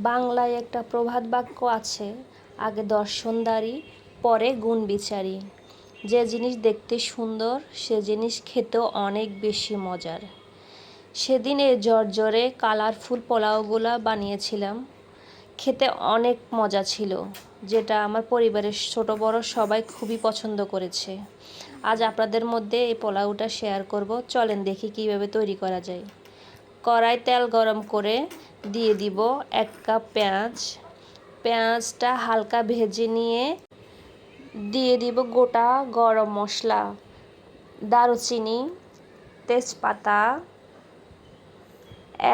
বাংলায় একটা প্রবাদ বাক্য আছে, আগে দর্শনদারি পরে গুণ বিচারি। যে জিনিস দেখতে সুন্দর সে জিনিস খেতেও অনেক বেশি মজার। সেদিন এই ঝরঝরে কালারফুল পোলাওগুলা বানিয়েছিলাম, খেতে অনেক মজা ছিল, যেটা আমার পরিবারের ছোট বড় সবাই খুবই পছন্দ করেছে। আজ আপনাদের মধ্যে এই পোলাওটা শেয়ার করব। চলেন দেখি কিভাবে তৈরি করা যায়। কড়াই তেল গরম করে দিয়ে দিব 1 কাপ পেঁয়াজ। পেঁয়াজটা হালকা ভেজে নিয়ে দিয়ে দিব গোটা গরম মশলা, দারুচিনি, তেজপাতা,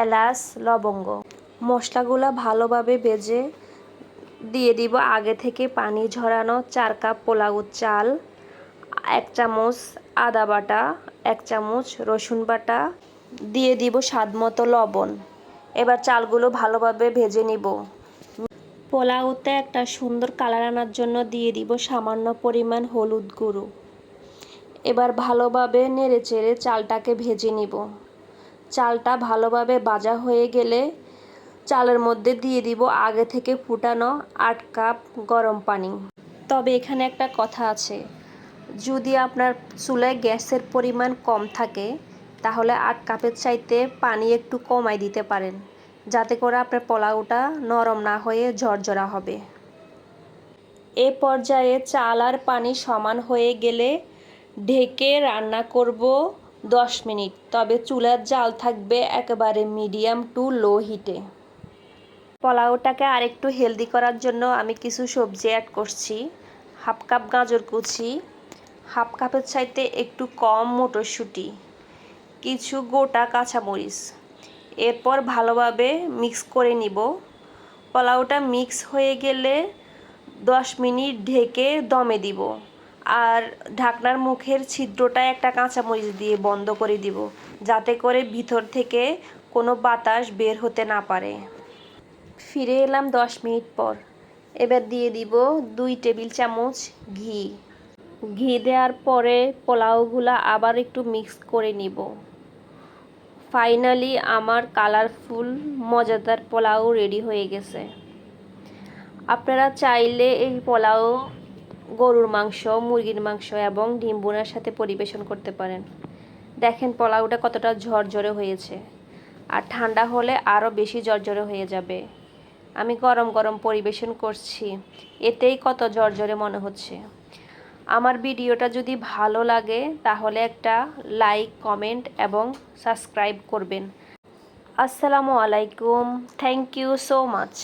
এলাচ, লবঙ্গ। মশলাগুলো ভালোভাবে ভেজে দিয়ে দিব আগে থেকে পানি ঝরানো 4 কাপ পোলাও চাল, 1 চামচ আদা বাটা, 1 চামচ রসুন বাটা, দিয়ে দিব স্বাদমতো লবণ। এবার চালগুলো ভালোভাবে ভেজে নিব। পোলাওতে একটা সুন্দর কালার আনার জন্য দিয়ে দিব সামান্য পরিমাণ হলুদ গুঁড়ো। এবার ভালোভাবে নেড়েচেড়ে চালটাকে ভেজে নিব। চালটা ভালোভাবে ভাজা হয়ে গেলে চালের মধ্যে দিয়ে দিব আগে থেকে ফুটানো 8 কাপ গরম পানি। তবে এখানে একটা কথা আছে, যদি আপনার চুলায় গ্যাসের পরিমাণ কম থাকে তাহলে 8 কাপের চাইতে পানি একটু কমাই দিতে পারেন, যাতে করে আপনার পোলাওটা নরম না হয়ে ঝরঝরা হবে। এ পর্যায়ে চাল আর পানি সমান হয়ে গেলে ঢেকে রান্না করব 10 মিনিট। তবে চুলার জাল থাকবে একেবারে মিডিয়াম টু লো হিটে। পোলাওটাকে আরেকটু হেলদি করার জন্য আমি কিছু সবজি অ্যাড করছি। 1/2 কাপ গাজর কুচি, 1/2 কাপের চাইতে একটু কম মটরশুঁটি, কিছু গোটা কাঁচামরিচ। এরপর ভালোভাবে মিক্স করে নিব। পোলাওটা মিক্স হয়ে গেলে 10 মিনিট ঢেকে দমে দিব। আর ঢাকনার মুখের ছিদ্রটা একটা কাঁচামরিচ দিয়ে বন্ধ করে দিব, যাতে করে ভিতর থেকে কোনো বাতাস বের হতে না পারে। ফিরে এলাম 10 মিনিট পর। এবার দিয়ে দিব 2 টেবিল চামচ ঘি। ঘি দেওয়ার পরে পোলাওগুলা আবার একটু মিক্স করে নিব। ফাইনালি আমার কালারফুল মজাদার পোলাও রেডি হয়ে গেছে। আপনারা চাইলে এই পোলাও গরুর মাংস, মুরগির মাংস এবং ডিম ভুনার সাথে পরিবেশন করতে পারেন। দেখেন পোলাওটা কতটা ঝরঝরে হয়েছে, আর ঠান্ডা হলে আরও বেশি ঝরঝরে হয়ে যাবে। আমি গরম গরম পরিবেশন করছি, এতেই কত ঝরঝরে মনে হচ্ছে। আমার ভিডিওটা যদি ভালো লাগে তাহলে একটা লাইক, কমেন্ট এবং সাবস্ক্রাইব করবেন। আসসালামু আলাইকুম। Thank you so much.